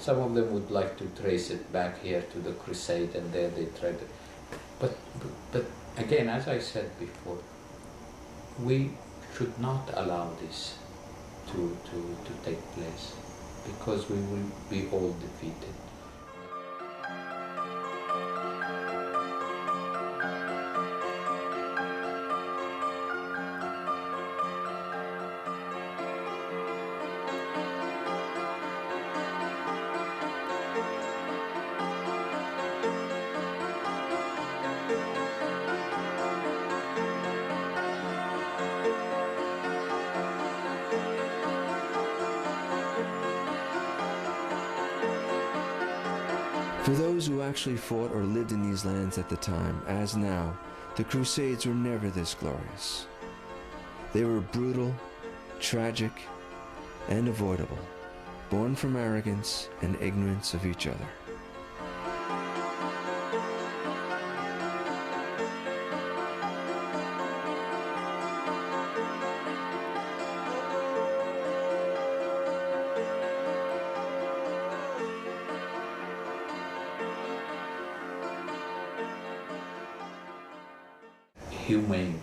Some of them would like to trace it back here to the crusade, and there they tried to. But again, as I said before, we should not allow this to take place, because we will be all defeated. For those who actually fought or lived in these lands at the time, as now, the Crusades were never this glorious. They were brutal, tragic, and avoidable, born from arrogance and ignorance of each other. Humane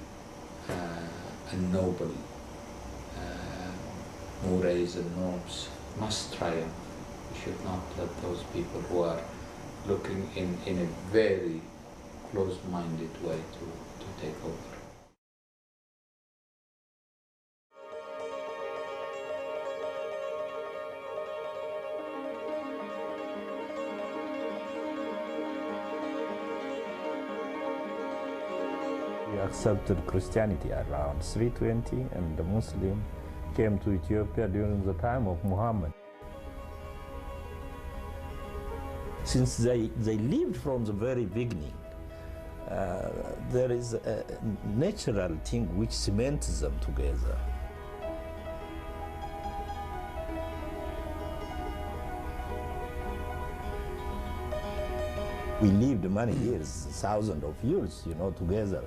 and noble mores and norms must triumph. We should not let those people who are looking in a very closed-minded way to take over. We accepted Christianity around 320, and the Muslim came to Ethiopia during the time of Muhammad. Since they lived from the very beginning, there is a natural thing which cements them together. We lived many years, thousands of years, together.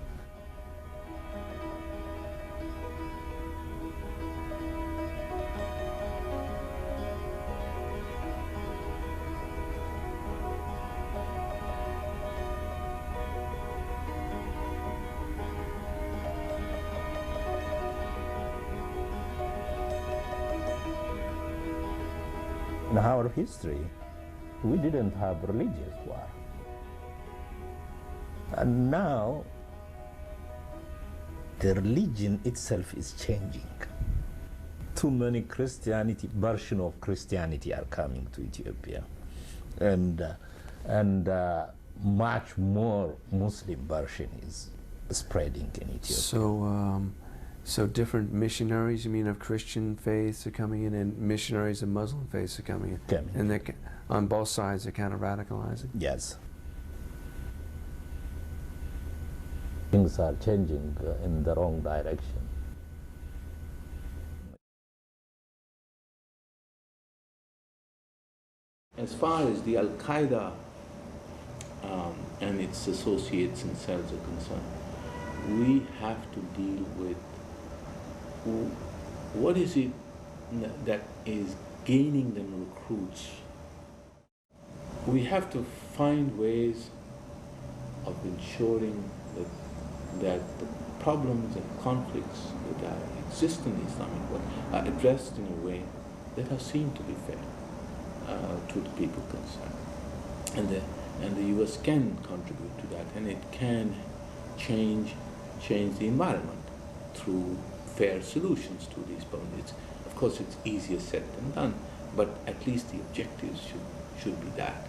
In our history, we didn't have religious war. And now, the religion itself is changing. Too many version of Christianity are coming to Ethiopia, and much more Muslim version is spreading in Ethiopia. So different missionaries, you mean, of Christian faiths are coming in, and missionaries of Muslim faiths are coming in? And they, on both sides, they're kind of radicalizing? Yes. Things are changing in the wrong direction. As far as the Al-Qaeda and its associates and cells are concerned, we have to deal with what is it that is gaining them recruits. We have to find ways of ensuring that the problems and conflicts that exist in the Islamic world are addressed in a way that are seen to be fair to the people concerned. And the US can contribute to that, and it can change the environment through fair solutions to these problems. Of course, it's easier said than done, but at least the objectives should be that.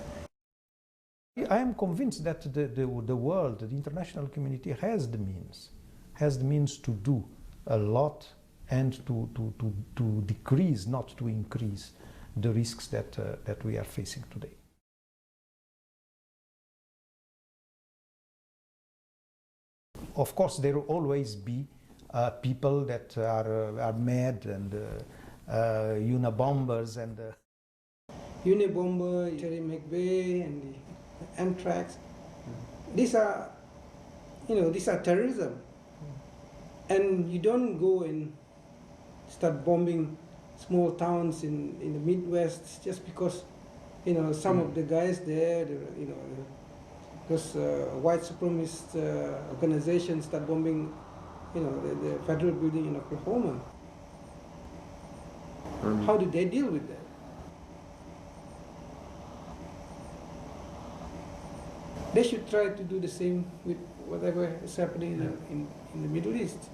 I am convinced that the world, the international community has the means to do a lot and to decrease, not to increase, the risks that we are facing today. Of course, there will always be people that are mad and Unabombers and Unabomber, Jerry McVeigh, and the anthrax. These are terrorism, and you don't go and start bombing small towns in the Midwest just because You know, some of the guys there, you know, because white supremacist organizations start bombing, you know, the federal building in Oklahoma. How did they deal with that? They should try to do the same with whatever is happening in the Middle East.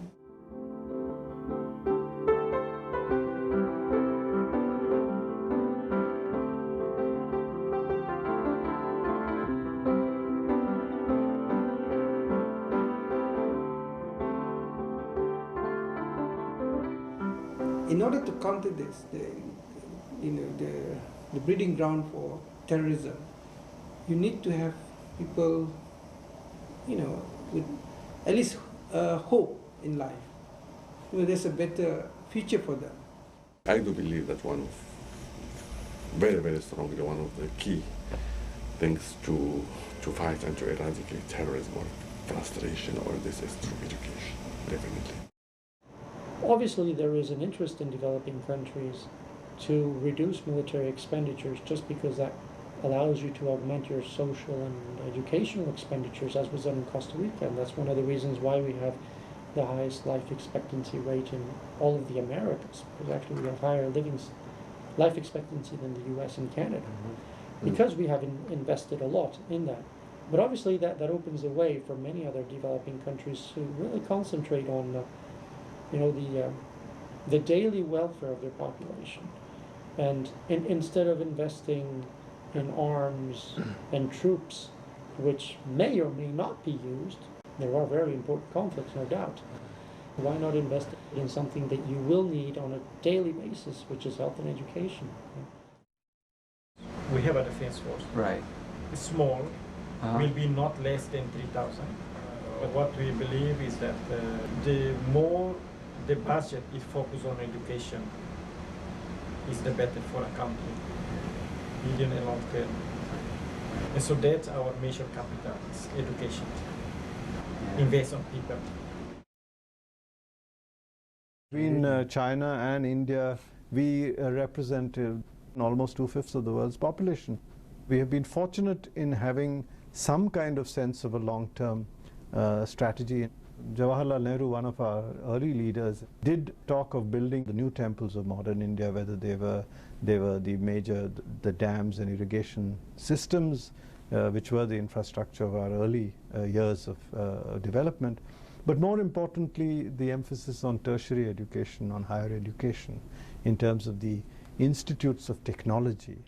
In order to counter this, the breeding ground for terrorism, you need to have people, you know, with at least hope in life. You know, there's a better future for them. I do believe that very, very strongly, one of the key things to fight and to eradicate terrorism or frustration or this is through education, definitely. Obviously, there is an interest in developing countries to reduce military expenditures just because that allows you to augment your social and educational expenditures, as was done in Costa Rica. And that's one of the reasons why we have the highest life expectancy rate in all of the Americas, because actually we have higher life expectancy than the US and Canada, because we have invested a lot in that. But obviously that opens the way for many other developing countries to really concentrate on you know, the daily welfare of their population. And instead of investing in arms and troops, which may or may not be used, there are very important conflicts, no doubt. Why not invest in something that you will need on a daily basis, which is health and education? We have a defense force. Right. It's small, will be not less than 3,000. But what we believe is that the more the budget is focused on education, is the better for a country, medium and long term. And so that's our major capital, is education. Invest on people. Between China and India, we represent almost 2/5 of the world's population. We have been fortunate in having some kind of sense of a long-term strategy. Jawaharlal Nehru, one of our early leaders, did talk of building the new temples of modern India, whether they were the dams and irrigation systems, which were the infrastructure of our early years of development. But more importantly, the emphasis on tertiary education, on higher education, in terms of the institutes of technology.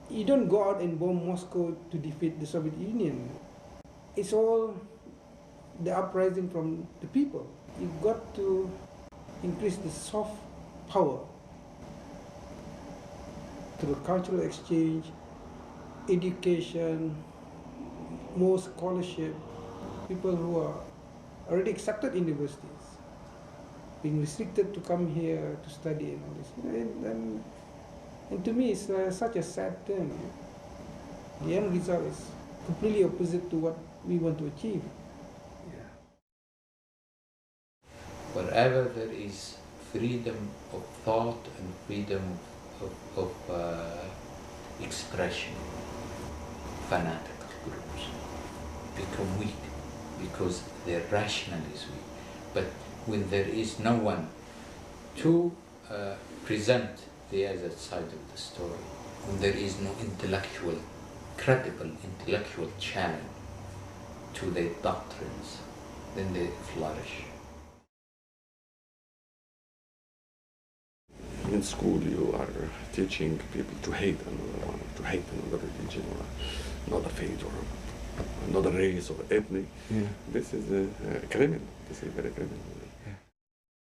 You don't go out and bomb Moscow to defeat the Soviet Union. It's all the uprising from the people. You've got to increase the soft power through cultural exchange, education, more scholarship, people who are already accepted in universities, being restricted to come here to study and all this. You know, and to me, it's such a sad thing. The end result is completely opposite to what we want to achieve. Wherever there is freedom of thought and freedom of expression, fanatical groups become weak because their rationale is weak. But when there is no one to present the other side of the story, when there is no credible intellectual challenge to their doctrines, then they flourish. In school, you are teaching people to hate another one, to hate another religion, or another faith, or another race, or ethnic. Yeah. This is criminal. This is very criminal.